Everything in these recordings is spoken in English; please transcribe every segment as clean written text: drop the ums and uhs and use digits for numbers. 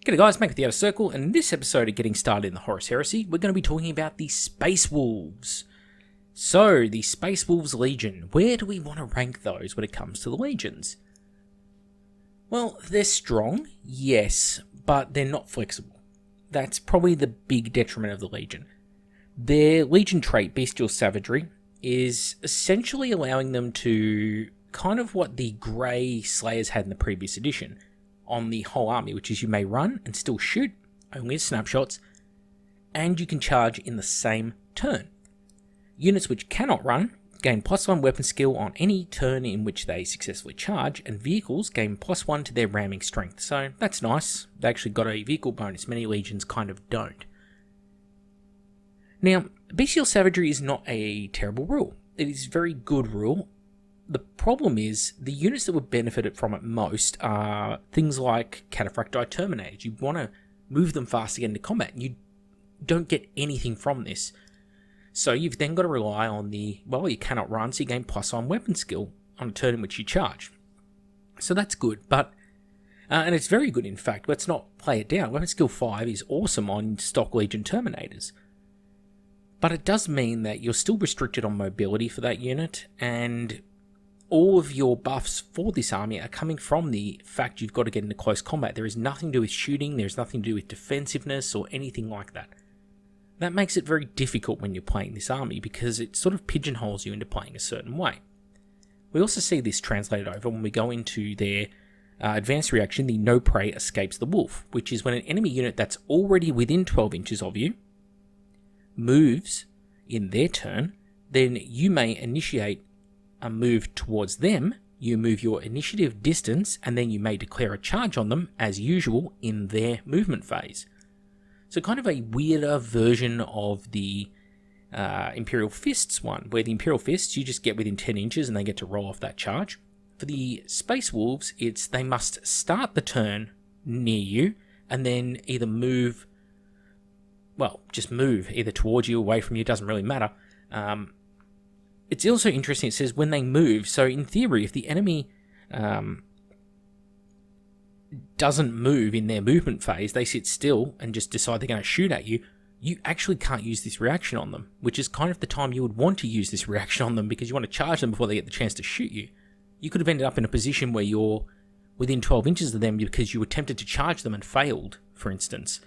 G'day guys, Mac with the Outer Circle, and in this episode of Getting Started in the Horus Heresy, we're going to be talking about the Space Wolves. So, the Space Wolves Legion, where do we want to rank those when it comes to the legions? Well, they're strong, yes, but they're not flexible. That's probably the big detriment of the Legion. Their Legion trait, Bestial Savagery, is essentially allowing them to kind of what the Grey Slayers had in the previous edition on the whole army, which is you may run and still shoot, only as snapshots, and you can charge in the same turn. Units which cannot run gain +1 weapon skill on any turn in which they successfully charge, and vehicles gain +1 to their ramming strength, so that's nice. They actually got a vehicle bonus, many legions kind of don't. Now, Bestial Savagery is not a terrible rule. It is a very good rule. The problem is, the units that would benefit from it most are things like Cataphracti Terminators. You want to move them fast to get into combat, and you don't get anything from this. So you've then got to rely on you cannot run, so you gain +1 weapon skill on a turn in which you charge. So that's good, but and it's very good in fact, let's not play it down. Weapon skill 5 is awesome on stock Legion Terminators. But it does mean that you're still restricted on mobility for that unit, and all of your buffs for this army are coming from the fact you've got to get into close combat. There is nothing to do with shooting, there's nothing to do with defensiveness or anything like that. That makes it very difficult when you're playing this army because it sort of pigeonholes you into playing a certain way. We also see this translated over when we go into their advanced reaction, the No Prey Escapes the Wolf, which is when an enemy unit that's already within 12 inches of you moves in their turn, then you may initiate a move towards them, you move your initiative distance, and then you may declare a charge on them, as usual, in their movement phase. So kind of a weirder version of the Imperial Fists one, where the Imperial Fists, you just get within 10 inches and they get to roll off that charge. For the Space Wolves, it's they must start the turn near you, and then either move, just move, either towards you, away from you, doesn't really matter. It's also interesting, it says when they move, so in theory, if the enemy doesn't move in their movement phase, they sit still and just decide they're going to shoot at you, you actually can't use this reaction on them, which is kind of the time you would want to use this reaction on them because you want to charge them before they get the chance to shoot you. You could have ended up in a position where you're within 12 inches of them because you were tempted to charge them and failed, for instance.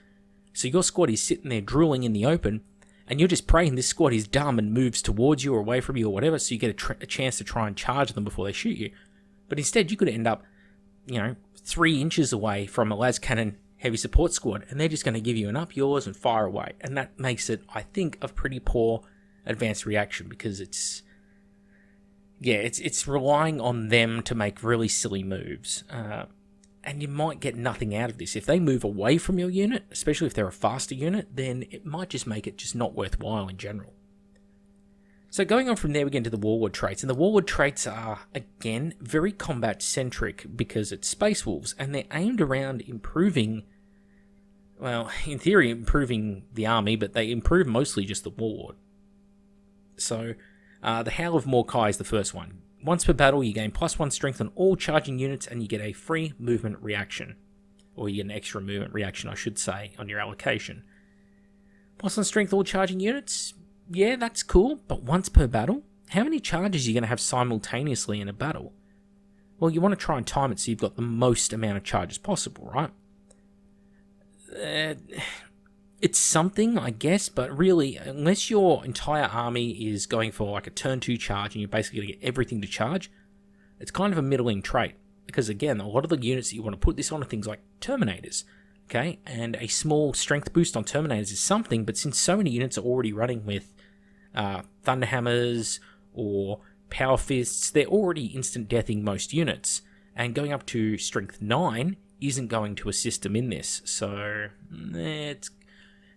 So your squad is sitting there drooling in the open, and you're just praying this squad is dumb and moves towards you or away from you or whatever, so you get a chance to try and charge them before they shoot you. But instead, you could end up, 3 inches away from a las cannon heavy support squad, and they're just going to give you an up yours and fire away. And that makes it, I think, a pretty poor advanced reaction because it's relying on them to make really silly moves. And you might get nothing out of this. If they move away from your unit, especially if they're a faster unit, then it might just make it just not worthwhile in general. So going on from there, we get into the Warlord traits. And the Warlord traits are, again, very combat-centric because it's Space Wolves, and they're aimed around improving, in theory, improving the army, but they improve mostly just the Warlord. So, the Howl of Morkai is the first one. Once per battle, you gain +1 strength on all charging units, and you get a free movement reaction. Or you get an extra movement reaction, I should say, on your allocation. +1 strength all charging units? Yeah, that's cool, but once per battle? How many charges are you going to have simultaneously in a battle? Well, you want to try and time it so you've got the most amount of charges possible, right? It's something, I guess, but really, unless your entire army is going for like a turn 2 charge and you're basically going to get everything to charge, it's kind of a middling trait. Because again, a lot of the units that you want to put this on are things like Terminators, okay? And a small strength boost on Terminators is something, but since so many units are already running with Thunderhammers or Power Fists, they're already instant deathing most units. And going up to strength 9 isn't going to assist them in this, so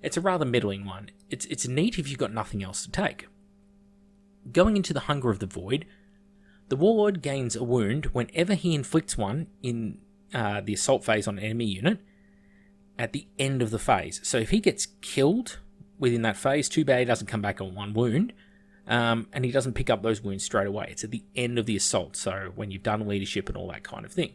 it's a rather middling one. It's neat if you've got nothing else to take. Going into the Hunger of the Void, the Warlord gains a wound whenever he inflicts one in the assault phase on an enemy unit at the end of the phase. So if he gets killed within that phase, too bad he doesn't come back on one wound, and he doesn't pick up those wounds straight away. It's at the end of the assault, so when you've done leadership and all that kind of thing.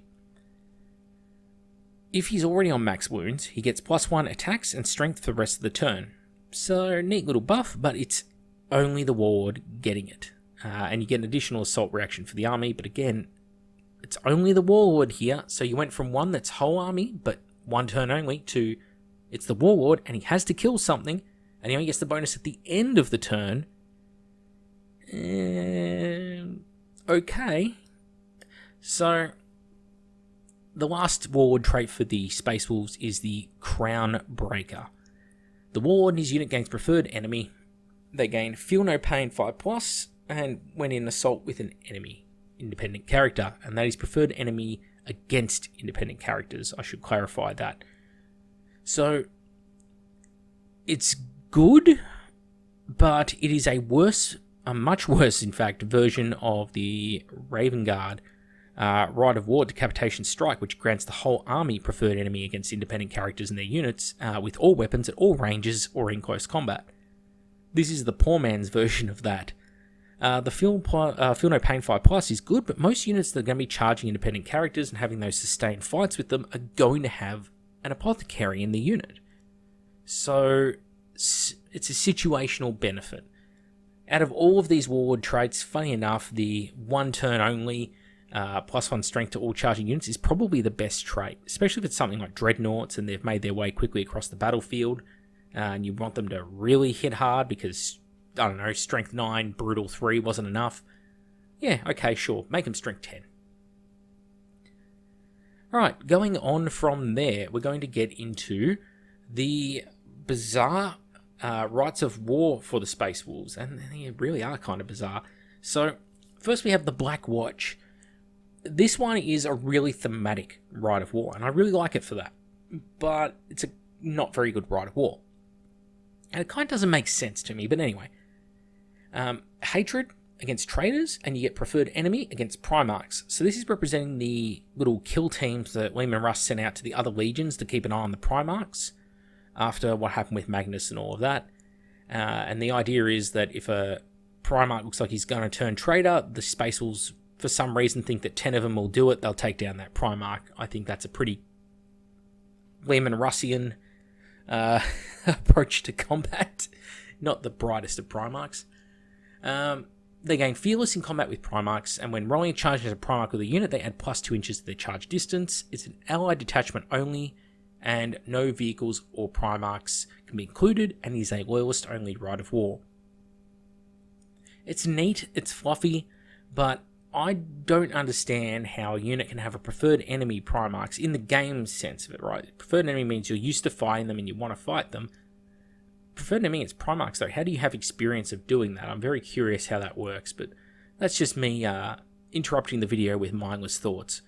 If he's already on max wounds, he gets +1 attacks and strength for the rest of the turn. So, neat little buff, but it's only the warlord getting it. And you get an additional assault reaction for the army, but again, it's only the warlord here, so you went from one that's whole army, but one turn only, to it's the warlord, and he has to kill something, and he only gets the bonus at the end of the turn. Okay. So, the last warlord trait for the Space Wolves is the Crown Breaker. The warlord and his unit gains preferred enemy. They gain Feel No Pain 5+, and when in assault with an enemy independent character, and that is preferred enemy against independent characters. I should clarify that. So, it's good, but it is a much worse, in fact, version of the Raven Guard Rite of War Decapitation Strike, which grants the whole army preferred enemy against independent characters and their units, with all weapons at all ranges or in close combat. This is the poor man's version of that. The Feel No Pain 5+ is good, but most units that are going to be charging independent characters and having those sustained fights with them are going to have an apothecary in the unit. So, it's a situational benefit. Out of all of these warlord traits, funny enough, the one turn only +1 strength to all charging units is probably the best trait, especially if it's something like dreadnoughts and they've made their way quickly across the battlefield, and you want them to really hit hard because, I don't know, strength 9, brutal 3 wasn't enough. Yeah, okay, sure, make them strength 10. Alright, going on from there, we're going to get into the bizarre Rites of War for the Space Wolves, and they really are kind of bizarre. So, first we have the Black Watch. This one is a really thematic Rite of War, and I really like it for that. But it's a not very good Rite of War. And it kind of doesn't make sense to me, but anyway. Hatred against traitors, and you get preferred enemy against Primarchs. So this is representing the little kill teams that Leman Russ sent out to the other legions to keep an eye on the Primarchs after what happened with Magnus and all of that. And the idea is that if a Primarch looks like he's going to turn traitor, the Space Wolves, for some reason, think that 10 of them will do it. They'll take down that Primarch. I think that's a pretty Leman Russian approach to combat. Not the brightest of Primarchs. They gain Fearless in combat with Primarchs, and when rolling a charge as a Primarch with a unit, they add +2 inches to their charge distance. It's an allied detachment only, and no vehicles or Primarchs can be included, and is a loyalist-only Rite of War. It's neat, it's fluffy, but I don't understand how a unit can have a preferred enemy Primarchs in the game sense of it, right? Preferred enemy means you're used to fighting them and you want to fight them. Preferred enemy is Primarchs, though. How do you have experience of doing that? I'm very curious how that works, but that's just me interrupting the video with mindless thoughts.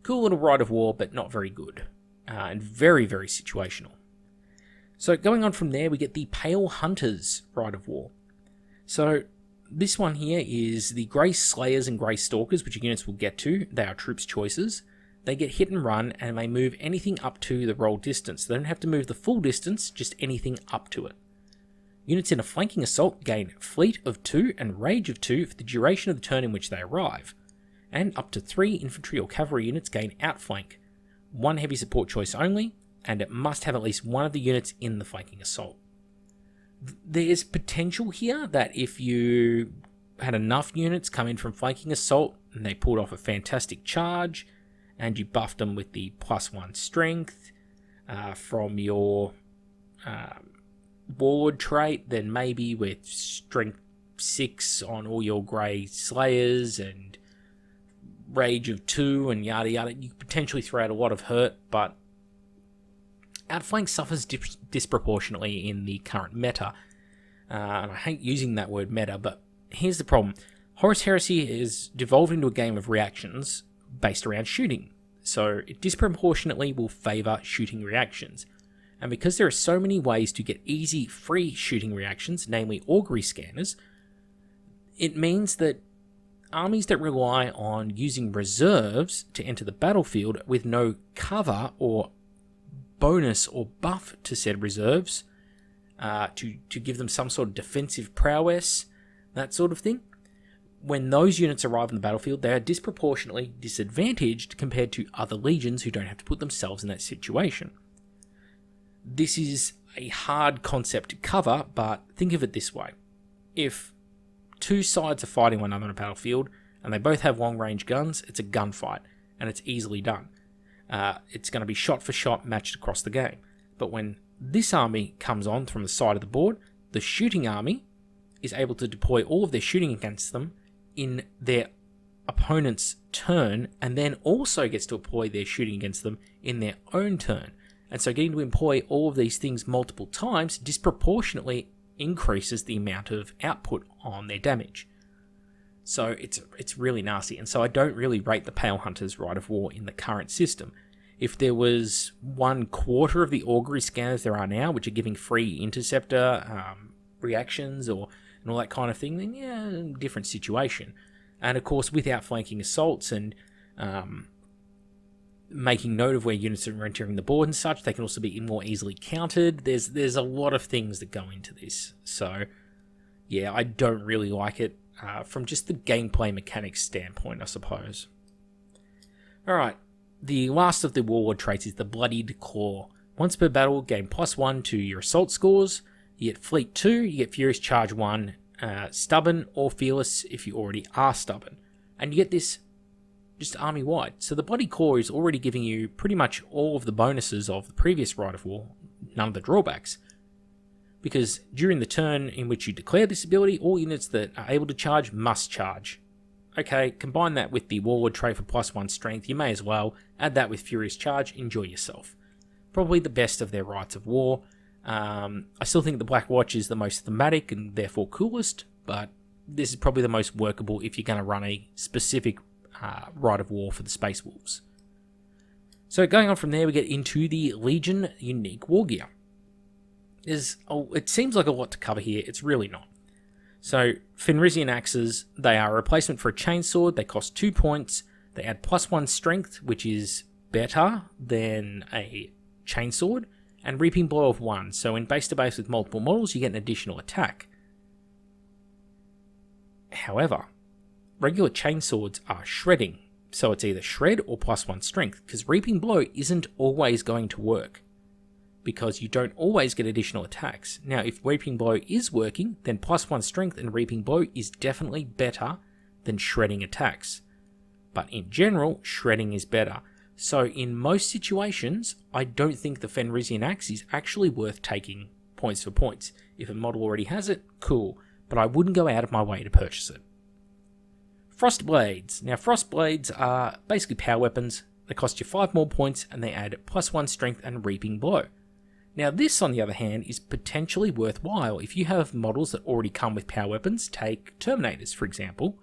Cool little Rite of War, but not very good. And very, very situational. So going on from there, we get the Pale Hunters Rite of War. So this one here is the Grey Slayers and Grey Stalkers, which units will get to. They are troops' choices. They get hit and run, and they move anything up to the roll distance. They don't have to move the full distance, just anything up to it. Units in a flanking assault gain Fleet of 2 and Rage of 2 for the duration of the turn in which they arrive. And up to 3 infantry or cavalry units gain Outflank. 1 heavy support choice only, and it must have at least one of the units in the flanking assault. There's potential here that if you had enough units come in from flanking assault and they pulled off a fantastic charge, and you buffed them with the +1 strength from your warlord trait, then maybe with strength 6 on all your Grey Slayers and Rage of 2 and yada yada, you could potentially throw out a lot of hurt, but Outflank suffers disproportionately in the current meta. And I hate using that word meta, but here's the problem. Horus Heresy is devolved into a game of reactions based around shooting. So it disproportionately will favour shooting reactions. And because there are so many ways to get easy, free shooting reactions, namely augury scanners, it means that armies that rely on using reserves to enter the battlefield with no cover or bonus or buff to said reserves, to give them some sort of defensive prowess, that sort of thing, when those units arrive on the battlefield, they are disproportionately disadvantaged compared to other legions who don't have to put themselves in that situation. This is a hard concept to cover, but think of it this way. If two sides are fighting one another on a battlefield, and they both have long-range guns, it's a gunfight, and it's easily done. It's going to be shot for shot matched across the game. But when this army comes on from the side of the board, the shooting army is able to deploy all of their shooting against them in their opponent's turn, and then also gets to deploy their shooting against them in their own turn. And so getting to employ all of these things multiple times disproportionately increases the amount of output on their damage. So it's really nasty, and so I don't really rate the Pale Hunters Rite of War in the current system. If there was 1/4 of the augury scanners there are now, which are giving free interceptor reactions and all that kind of thing, then yeah, different situation. And of course, with outflanking assaults and making note of where units are entering the board and such, they can also be more easily countered. There's a lot of things that go into this. So yeah, I don't really like it from just the gameplay mechanics standpoint, I suppose. Alright, the last of the Warlord traits is the Bloodied Claw. Once per battle, gain +1 to your assault scores. You get Fleet 2, you get Furious Charge 1, Stubborn or Fearless if you already are stubborn. And you get this just army-wide. So the Bloody Claw is already giving you pretty much all of the bonuses of the previous Rite of War, none of the drawbacks. Because during the turn in which you declare this ability, all units that are able to charge must charge. Okay, combine that with the Warlord trait for +1 strength, you may as well. Add that with Furious Charge, enjoy yourself. Probably the best of their Rites of War. I still think the Black Watch is the most thematic and therefore coolest, but this is probably the most workable if you're going to run a specific Rite of War for the Space Wolves. So going on from there, we get into the Legion unique war gear. It seems like a lot to cover here, it's really not. So Fenrisian axes, they are a replacement for a chainsword, they cost 2 points, they add +1 strength, which is better than a chainsword, and Reaping Blow of 1, so in base to base with multiple models you get an additional attack. However, regular chainswords are shredding, so it's either shred or +1 strength, because Reaping Blow isn't always going to work, because you don't always get additional attacks. Now, if Reaping Blow is working, then +1 strength and Reaping Blow is definitely better than shredding attacks. But in general, shredding is better. So in most situations, I don't think the Fenrisian axe is actually worth taking points for points. If a model already has it, cool, but I wouldn't go out of my way to purchase it. Frost Blades. Now, Frost Blades are basically power weapons. They cost you 5 more points and they add +1 strength and Reaping Blow. Now this, on the other hand, is potentially worthwhile. If you have models that already come with power weapons, take Terminators for example,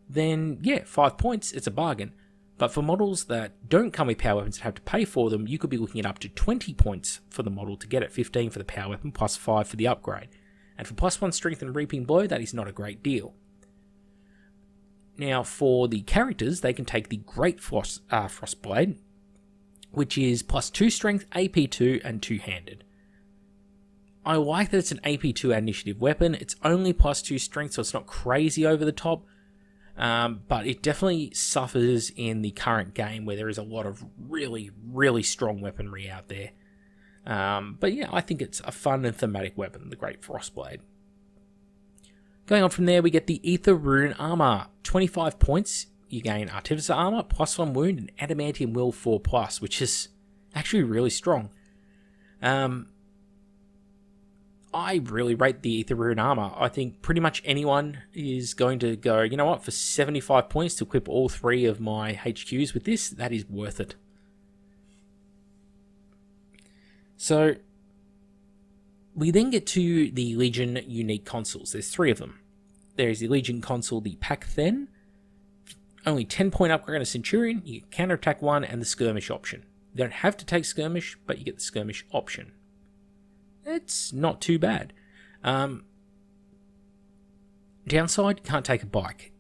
then yeah, 5 points, it's a bargain. But for models that don't come with power weapons and have to pay for them, you could be looking at up to 20 points for the model to get it, 15 for the power weapon, +5 for the upgrade. And for +1 strength and Reaping Blow, that is not a great deal. Now for the characters, they can take the Great Frostblade, which is +2 strength, AP2, and 2-handed. I like that it's an AP2 initiative weapon. It's only +2 strength, so it's not crazy over the top, but it definitely suffers in the current game where there is a lot of really, really strong weaponry out there. But yeah, I think it's a fun and thematic weapon, the Great Frostblade. Going on from there, we get the Ether Rune Armor. 25 points. You gain Artificer Armor, +1 wound, and Adamantium Will 4+, which is actually really strong. I really rate the Ether Rune Armor. I think pretty much anyone is going to go, you know what, for 75 points to equip all 3 of my HQs with this, that is worth it. So, we then get to the Legion unique consoles. There's 3 of them. There's the Legion console, the Pakthen, only 10-point upgrade on a Centurion, you get Counterattack 1 and the Skirmish option. You don't have to take Skirmish, but you get the Skirmish option. It's not too bad. Downside, you can't take a bike.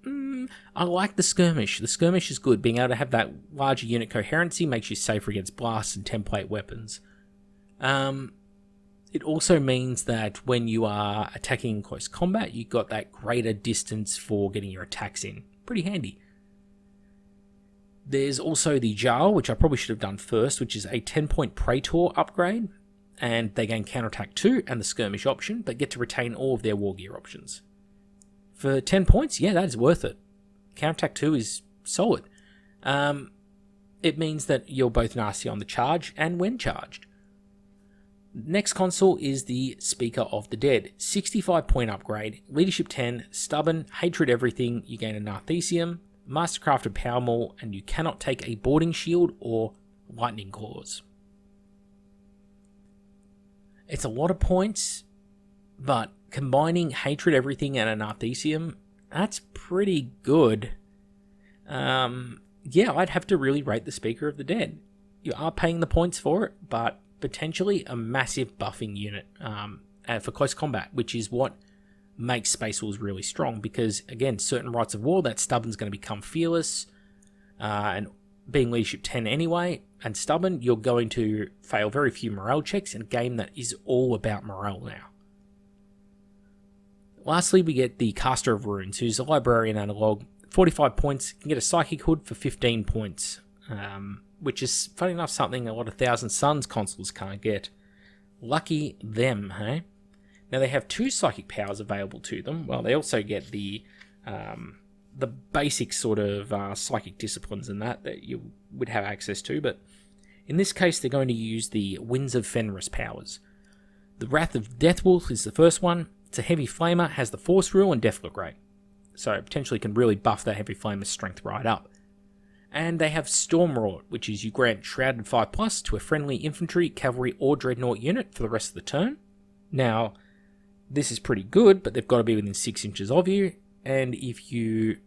I like the Skirmish. The Skirmish is good. Being able to have that larger unit coherency makes you safer against blasts and template weapons. It also means that when you are attacking in close combat, you've got that greater distance for getting your attacks in. Pretty handy. There's also the Jarl, which I probably should have done first, which is a 10-point Praetor upgrade, and they gain counterattack 2 and the skirmish option, but get to retain all of their war gear options. For 10 points, yeah, that is worth it. Counterattack 2 is solid. It means that you're both nasty on the charge and when charged. Next console is the Speaker of the Dead. 65-point upgrade, Leadership 10, Stubborn, Hatred Everything, you gain a Narthesium, Mastercrafted Power Maul, and you cannot take a Boarding Shield or Lightning Claws. It's a lot of points, but combining Hatred Everything and a Narthesium, that's pretty good. Yeah, I'd have to really rate the Speaker of the Dead. You are paying the points for it, but potentially a massive buffing unit for close combat, which is what makes Space Wolves really strong, because, again, certain Rites of War, that Stubborn's going to become Fearless, and being Leadership 10 anyway, and Stubborn, you're going to fail very few morale checks in a game that is all about morale now. Lastly, we get the Caster of Runes, who's a Librarian analog. 45 points, can get a Psychic Hood for 15 points, which is, funny enough, something a lot of Thousand Suns consoles can't get. Lucky them, hey? Now, they have 2 psychic powers available to them. Well, they also get the basic sort of psychic disciplines and that you would have access to, but in this case, they're going to use the Winds of Fenris powers. The Wrath of Deathwolf is the first one. It's a heavy flamer, has the Force Rule and Deathlook Rate, so it potentially can really buff that heavy flamer's strength right up. And they have Stormwrought, which is you grant Shrouded 5+ to a friendly infantry, cavalry, or dreadnought unit for the rest of the turn. Now, this is pretty good, but they've got to be within 6 inches of you, and if you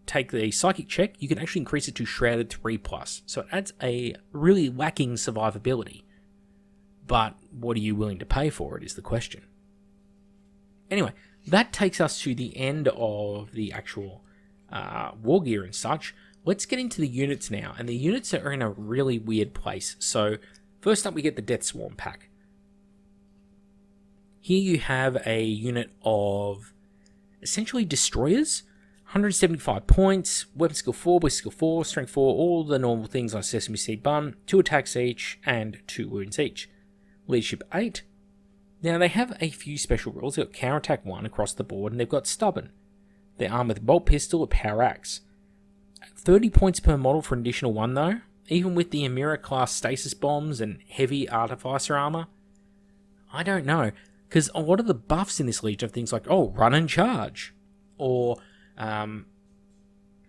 take the psychic check, you can actually increase it to Shrouded 3+, so it adds a really lacking survivability. But what are you willing to pay for it is the question. Anyway, that takes us to the end of the actual war gear and such. Let's get into the units now, and the units are in a really weird place. So, first up we get the Death Swarm pack. Here you have a unit of essentially destroyers, 175 points, weapon skill 4, ballistic skill 4, strength 4, all the normal things on Sesame Seed Bun, 2 attacks each, and 2 wounds each. Leadership 8. Now, they have a few special rules. They've got counterattack 1 across the board, and they've got Stubborn. They're armed with Bolt Pistol or Power Axe. 30 points per model for an additional 1, though. Even with the Emira class stasis bombs and heavy artificer armor, I don't know. Because a lot of the buffs in this legion are things like, run and charge, or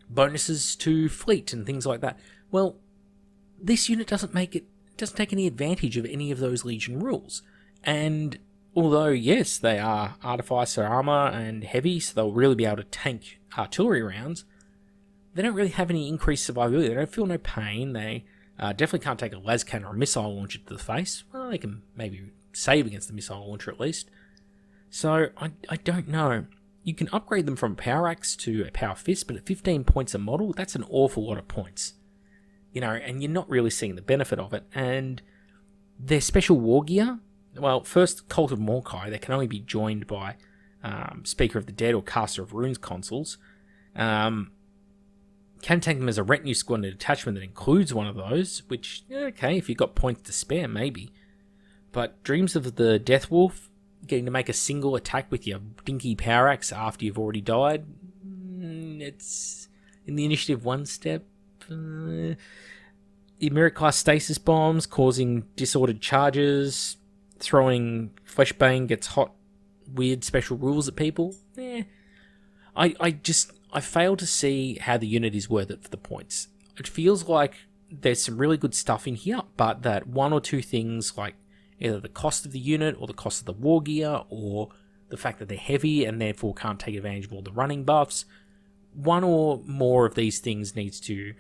bonuses to fleet and things like that. Well, this unit doesn't take any advantage of any of those legion rules. And although, yes, they are artificer armor and heavy, so they'll really be able to tank artillery rounds, they don't really have any increased survivability. They don't feel no pain. They definitely can't take a las cannon or a missile launcher to the face. Well, they can maybe save against the missile launcher at least. So, I don't know. You can upgrade them from a Power Axe to a Power Fist, but at 15 points a model, that's an awful lot of points. You know, and you're not really seeing the benefit of it. And their special war gear, well, first, Cult of Morkai, they can only be joined by Speaker of the Dead or Caster of Runes consoles. Can take them as a retinue squad detachment that includes one of those, which, okay, if you've got points to spare, maybe. But Dreams of the Death Wolf, getting to make a single attack with your dinky Power Axe after you've already died, it's in the initiative 1 step. The Emira class stasis bombs causing disordered charges, throwing Fleshbane gets hot, weird special rules at people. I fail to see how the unit is worth it for the points. It feels like there's some really good stuff in here, but that 1 or 2 things like either the cost of the unit or the cost of the war gear or the fact that they're heavy and therefore can't take advantage of all the running buffs, 1 or more of these things needs to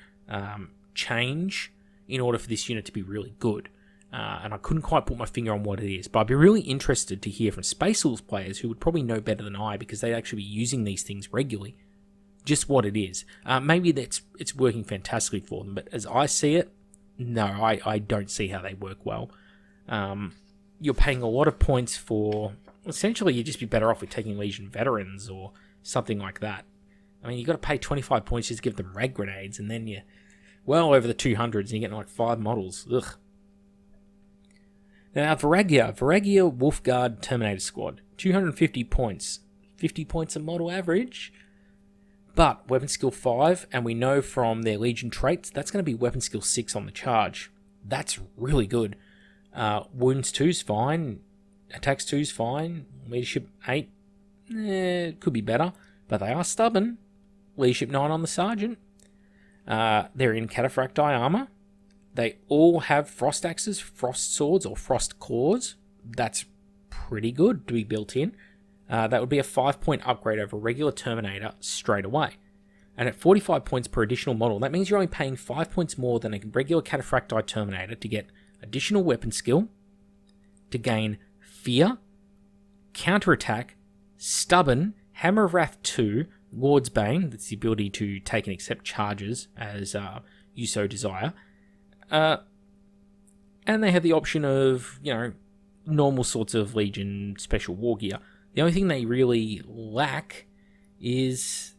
change in order for this unit to be really good. And I couldn't quite put my finger on what it is, but I'd be really interested to hear from Space Wolves players who would probably know better than I because they'd actually be using these things regularly, just what it is. Maybe it's working fantastically for them, but as I see it, no, I don't see how they work well. you're paying a lot of points for... Essentially, you'd just be better off with taking Legion Veterans or something like that. I mean, you've got to pay 25 points just to give them rag grenades, and then you're well over the 200s, and you're getting like 5 models. Ugh. Now, Varagia Wolfguard Terminator Squad. 250 points. 50 points a model average. But weapon skill 5, and we know from their Legion traits, that's going to be weapon skill 6 on the charge. That's really good. Wounds 2's fine. Attacks 2's fine. Leadership 8, could be better. But they are stubborn. Leadership 9 on the Sergeant. They're in Cataphracti armor. They all have frost axes, frost swords, or frost claws. That's pretty good to be built in. That would be a 5-point upgrade over regular Terminator straight away. And at 45 points per additional model, that means you're only paying 5 points more than a regular Cataphracti Terminator to get additional weapon skill, to gain Fear, Counterattack, Stubborn, Hammer of Wrath 2, Lord's Bane, that's the ability to take and accept charges as you so desire. And they have the option of, normal sorts of Legion special war gear. The only thing they really lack is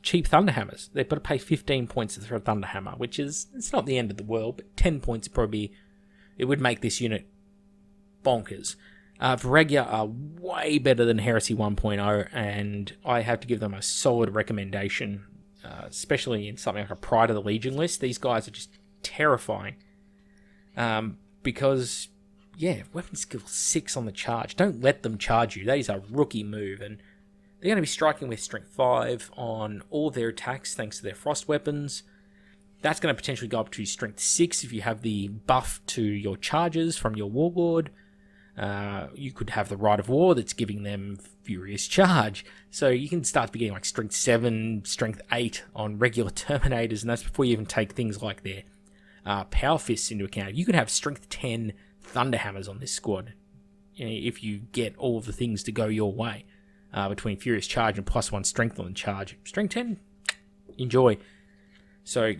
cheap Thunderhammers. They've got to pay 15 points for a Thunderhammer, which is, it's not the end of the world, but 10 points probably, it would make this unit bonkers. Varagia are way better than Heresy 1.0, and I have to give them a solid recommendation, especially in something like a Pride of the Legion list. These guys are just terrifying. Because, weapon skill 6 on the charge. Don't let them charge you. That is a rookie move, and they're going to be striking with strength 5 on all their attacks thanks to their frost weapons. That's going to potentially go up to strength 6 if you have the buff to your charges from your Warlord. You could have the Rite of War that's giving them Furious Charge. So you can start to be getting like strength 7, strength 8 on regular Terminators, and that's before you even take things like their Power Fists into account. You could have strength 10 Thunderhammers on this squad if you get all of the things to go your way. Between Furious Charge and +1 strength on the charge. Strength 10, enjoy. So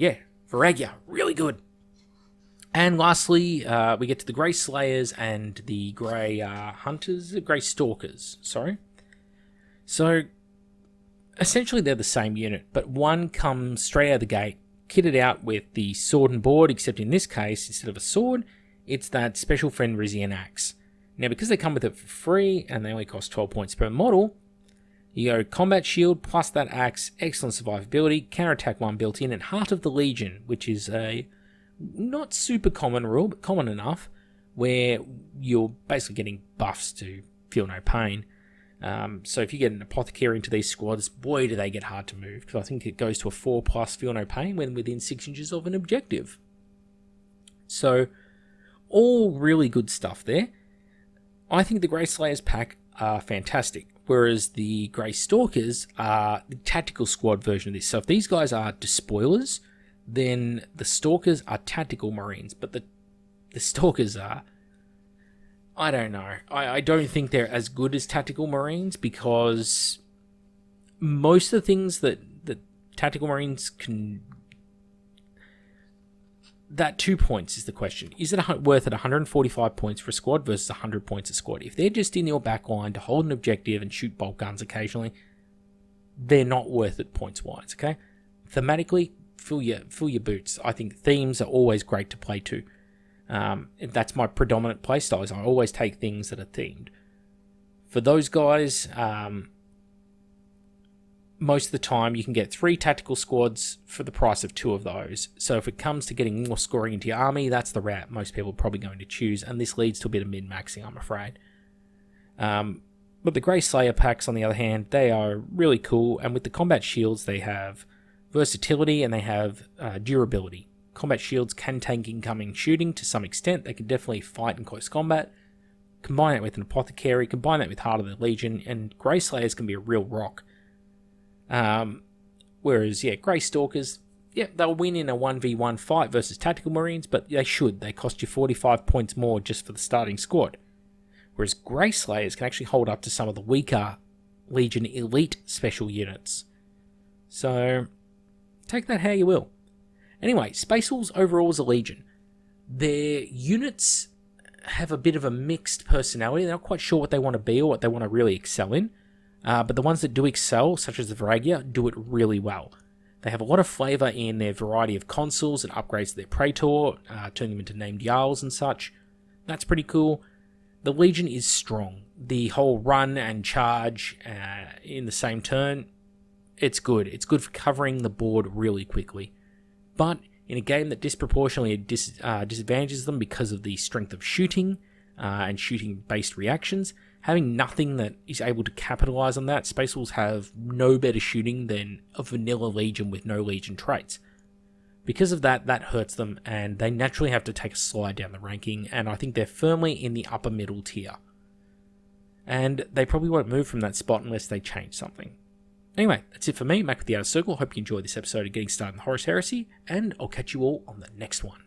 Varagia, really good. And lastly, we get to the Grey Slayers and the Grey Grey Stalkers, sorry. So, essentially they're the same unit, but one comes straight out of the gate, kitted out with the sword and board, except in this case, instead of a sword, it's that special Fenrisian axe. Now, because they come with it for free, and they only cost 12 points per model, you go Combat Shield plus that axe, excellent survivability, counterattack 1 built in, and Heart of the Legion, which is a not super common rule, but common enough, where you're basically getting buffs to feel no pain. So if you get an Apothecary into these squads, boy do they get hard to move, because I think it goes to a 4+ feel no pain when within 6 inches of an objective. So, all really good stuff there. I think the Grey Slayers pack are fantastic, whereas the Grey Stalkers are the tactical squad version of this. So if these guys are despoilers, then the Stalkers are tactical Marines, but the Stalkers are... I don't know. I don't think they're as good as tactical Marines, because most of the things that tactical Marines can... That 2 points is the question. Is it worth it 145 points for a squad versus 100 points a squad? If they're just in your back line to hold an objective and shoot bolt guns occasionally, they're not worth it points-wise, okay? Thematically, fill your boots. I think themes are always great to play too. That's my predominant playstyle, is I always take things that are themed. For those guys, most of the time you can get 3 tactical squads for the price of 2 of those. So if it comes to getting more scoring into your army, that's the route most people are probably going to choose, and this leads to a bit of min-maxing, I'm afraid. But the Grey Slayer packs, on the other hand, they are really cool, and with the combat shields they have versatility and they have durability. Combat shields can tank incoming shooting to some extent. They can definitely fight in close combat. Combine that with an Apothecary, combine that with Heart of the Legion, and Grey Slayers can be a real rock. Whereas, Grey Stalkers, they'll win in a 1v1 fight versus Tactical Marines, but they should. They cost you 45 points more just for the starting squad. Whereas Grey Slayers can actually hold up to some of the weaker Legion Elite special units. So, take that how you will. Anyway, Space Wolves overall as a Legion. Their units have a bit of a mixed personality. They're not quite sure what they want to be or what they want to really excel in. But the ones that do excel, such as the Viragia, do it really well. They have a lot of flavour in their variety of consoles and upgrades to their Praetor, turning them into named Jarls and such. That's pretty cool. The Legion is strong. The whole run and charge in the same turn, it's good. It's good for covering the board really quickly. But in a game that disproportionately disadvantages them because of the strength of shooting and shooting-based reactions, having nothing that is able to capitalize on that, Space Wolves have no better shooting than a vanilla Legion with no Legion traits. Because of that, that hurts them, and they naturally have to take a slide down the ranking, and I think they're firmly in the upper middle tier. And they probably won't move from that spot unless they change something. Anyway, that's it for me, Mac with the Outer Circle. Hope you enjoyed this episode of Getting Started in the Horus Heresy, and I'll catch you all on the next one.